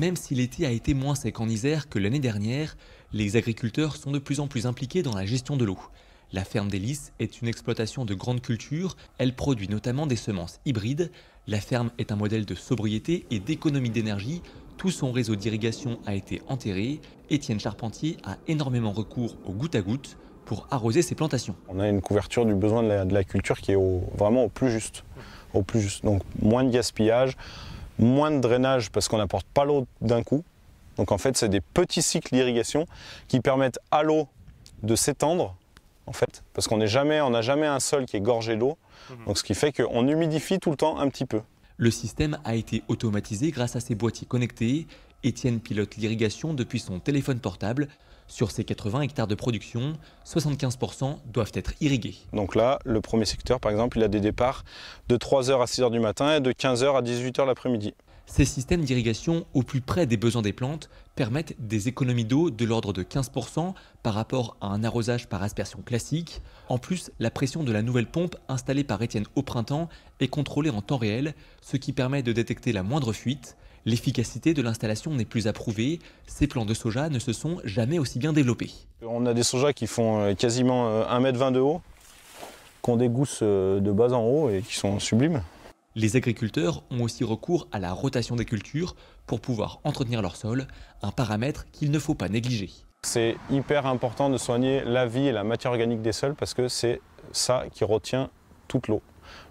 Même si l'été a été moins sec en Isère que l'année dernière, les agriculteurs sont de plus en plus impliqués dans la gestion de l'eau. La ferme des Lys est une exploitation de grande culture, elle produit notamment des semences hybrides. La ferme est un modèle de sobriété et d'économie d'énergie. Tout son réseau d'irrigation a été enterré. Étienne Charpentier a énormément recours au goutte à goutte pour arroser ses plantations. On a une couverture du besoin de la culture qui est vraiment au plus juste. Donc moins de gaspillage, moins de drainage parce qu'on n'apporte pas l'eau d'un coup. Donc en fait, c'est des petits cycles d'irrigation qui permettent à l'eau de s'étendre, en fait, parce qu'on n'a jamais un sol qui est gorgé d'eau. Donc ce qui fait qu'on humidifie tout le temps un petit peu. Le système a été automatisé grâce à ses boîtiers connectés. Étienne pilote l'irrigation depuis son téléphone portable. Sur ses 80 hectares de production, 75% doivent être irrigués. Donc là, le premier secteur, par exemple, il a des départs de 3h à 6h du matin et de 15h à 18h l'après-midi. Ces systèmes d'irrigation au plus près des besoins des plantes permettent des économies d'eau de l'ordre de 15% par rapport à un arrosage par aspersion classique. En plus, la pression de la nouvelle pompe installée par Étienne au printemps est contrôlée en temps réel, ce qui permet de détecter la moindre fuite. L'efficacité de l'installation n'est plus approuvée. Ces plants de soja ne se sont jamais aussi bien développés. On a des sojas qui font quasiment 1,20 m de haut, qui ont des gousses de bas en haut et qui sont sublimes. Les agriculteurs ont aussi recours à la rotation des cultures pour pouvoir entretenir leur sol, un paramètre qu'il ne faut pas négliger. C'est hyper important de soigner la vie et la matière organique des sols parce que c'est ça qui retient toute l'eau.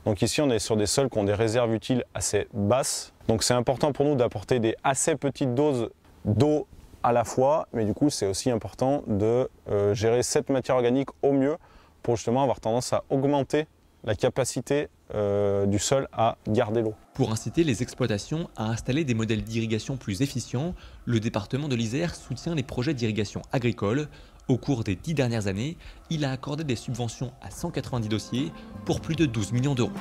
Donc ici on est sur des sols qui ont des réserves utiles assez basses. Donc c'est important pour nous d'apporter des assez petites doses d'eau à la fois, mais du coup c'est aussi important de gérer cette matière organique au mieux pour justement avoir tendance à augmenter la capacité du sol à garder l'eau. Pour inciter les exploitations à installer des modèles d'irrigation plus efficients, le département de l'Isère soutient les projets d'irrigation agricole. Au cours des 10 dernières années, il a accordé des subventions à 190 dossiers pour plus de 12 millions d'euros.